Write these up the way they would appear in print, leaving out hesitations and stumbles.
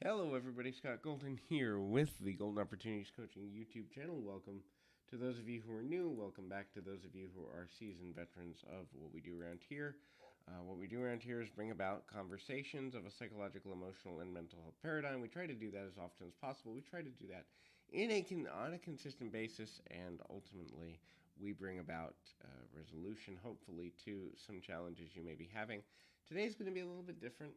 Hello, everybody. Scott Golden here with the Golden Opportunities Coaching YouTube channel. Welcome to those of you who are new. Welcome back to those of you who are seasoned veterans of what we do around here. What we do around here is bring about conversations of a psychological, emotional, and mental health paradigm. We try to do that as often as possible. We try to do that on a consistent basis, and ultimately, we bring about resolution, hopefully, to some challenges you may be having. Today's going to be a little bit different.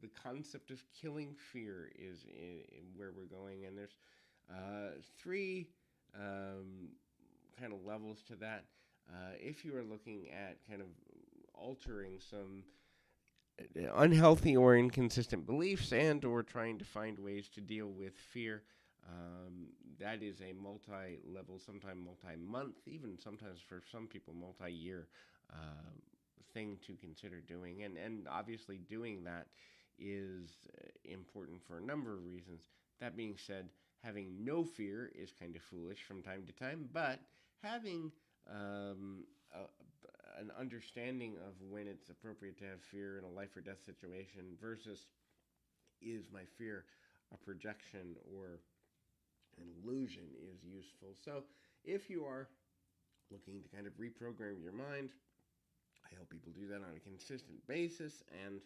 The concept of killing fear is in where we're going, and there's three kind of levels to that. If you are looking at kind of altering some unhealthy or inconsistent beliefs and or trying to find ways to deal with fear, that is a multi-level, sometimes multi-month, even sometimes for some people multi-year thing to consider doing. And obviously doing that is important for a number of reasons. That being said, having no fear is kind of foolish from time to time, but having an understanding of when it's appropriate to have fear in a life or death situation versus is my fear a projection or an illusion is useful. So if you are looking to kind of reprogram your mind, I help people do that on a consistent basis and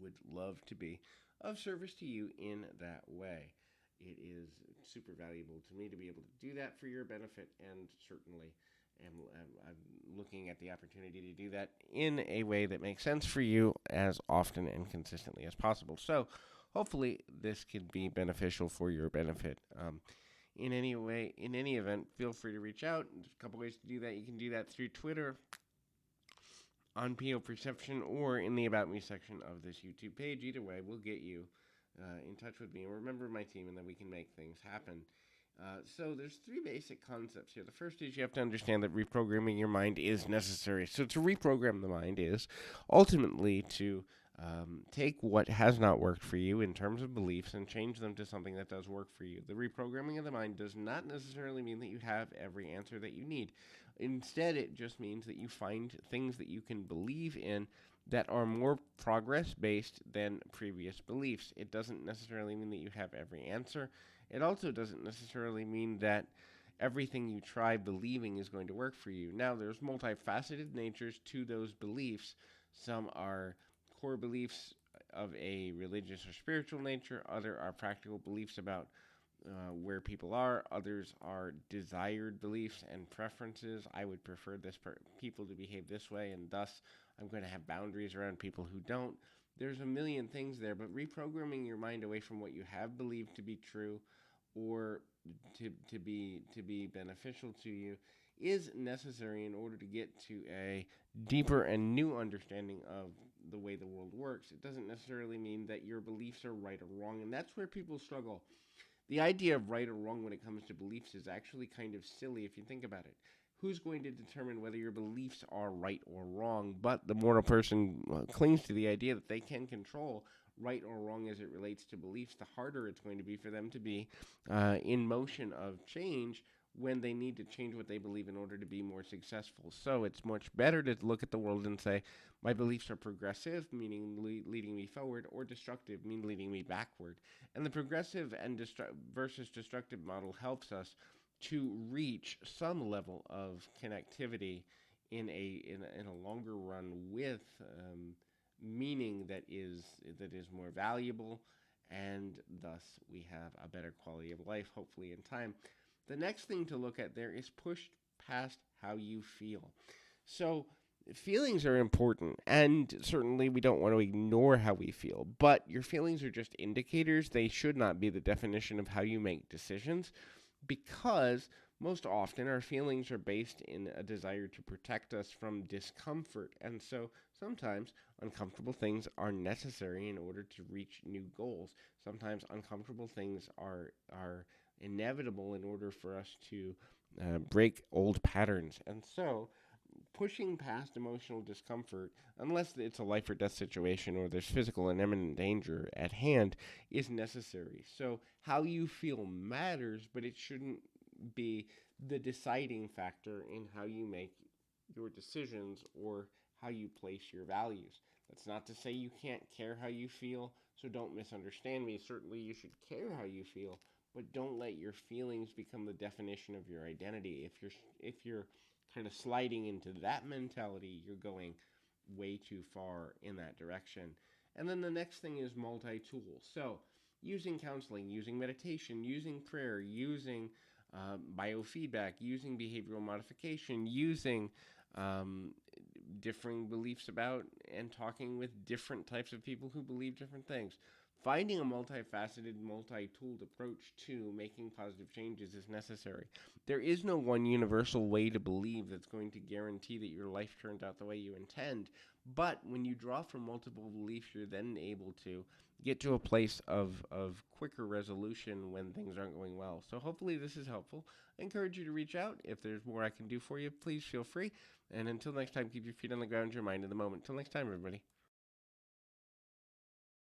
would love to be of service to you in that way. It is super valuable to me to be able to do that for your benefit, and certainly I'm looking at the opportunity to do that in a way that makes sense for you as often and consistently as possible. So hopefully this can be beneficial for your benefit. In any way, in any event, feel free to reach out. There's a couple ways to do that. You can do that through Twitter, on PO Perception, or in the About Me section of this YouTube page. Either way, we'll get you in touch with me and remember my team, and then we can make things happen. So there's three basic concepts here. The first is you have to understand that reprogramming your mind is necessary. So to reprogram the mind is ultimately to take what has not worked for you in terms of beliefs and change them to something that does work for you. The reprogramming of the mind does not necessarily mean that you have every answer that you need. Instead, it just means that you find things that you can believe in that are more progress based than previous beliefs. It doesn't necessarily mean that you have every answer. It also doesn't necessarily mean that everything you try believing is going to work for you. Now, there's multifaceted natures to those beliefs. Some are core beliefs of a religious or spiritual nature, other are practical beliefs about where people are. Others are desired beliefs and preferences. I would prefer people to behave this way, and thus I'm going to have boundaries around people who don't. There's a million things there, but reprogramming your mind away from what you have believed to be true or to be beneficial to you is necessary in order to get to a deeper and new understanding of the way the world works. It doesn't necessarily mean that your beliefs are right or wrong, and that's where people struggle. The idea of right or wrong when it comes to beliefs is actually kind of silly if you think about it. Who's going to determine whether your beliefs are right or wrong? But the more a person clings to the idea that they can control right or wrong as it relates to beliefs, the harder it's going to be for them to be in motion of change when they need to change what they believe in order to be more successful. So it's much better to look at the world and say, my beliefs are progressive, meaning leading me forward, or destructive, meaning leading me backward. And the progressive and versus destructive model helps us to reach some level of connectivity in a longer run with meaning that is more valuable, and thus we have a better quality of life, hopefully in time. The next thing to look at there is push past how you feel. So feelings are important, and certainly we don't want to ignore how we feel, but your feelings are just indicators. They should not be the definition of how you make decisions, because most often our feelings are based in a desire to protect us from discomfort. And so sometimes uncomfortable things are necessary in order to reach new goals. Sometimes uncomfortable things are inevitable in order for us to break old patterns. And so pushing past emotional discomfort, unless it's a life or death situation or there's physical and imminent danger at hand, is necessary. So how you feel matters, but it shouldn't be the deciding factor in how you make your decisions or how you place your values. That's not to say you can't care how you feel. So don't misunderstand me. Certainly you should care how you feel, but don't let your feelings become the definition of your identity. If you're kind of sliding into that mentality, you're going way too far in that direction. And then the next thing is multi-tool. So using counseling, using meditation, using prayer, using biofeedback, using behavioral modification, using um, differing beliefs about and talking with different types of people who believe different things. Finding a multifaceted, multi tooled approach to making positive changes is necessary. There is no one universal way to believe that's going to guarantee that your life turns out the way you intend. But when you draw from multiple beliefs, you're then able to get to a place of quicker resolution when things aren't going well. So hopefully this is helpful. I encourage you to reach out. If there's more I can do for you, please feel free. And until next time, keep your feet on the ground, your mind in the moment. Until next time, everybody.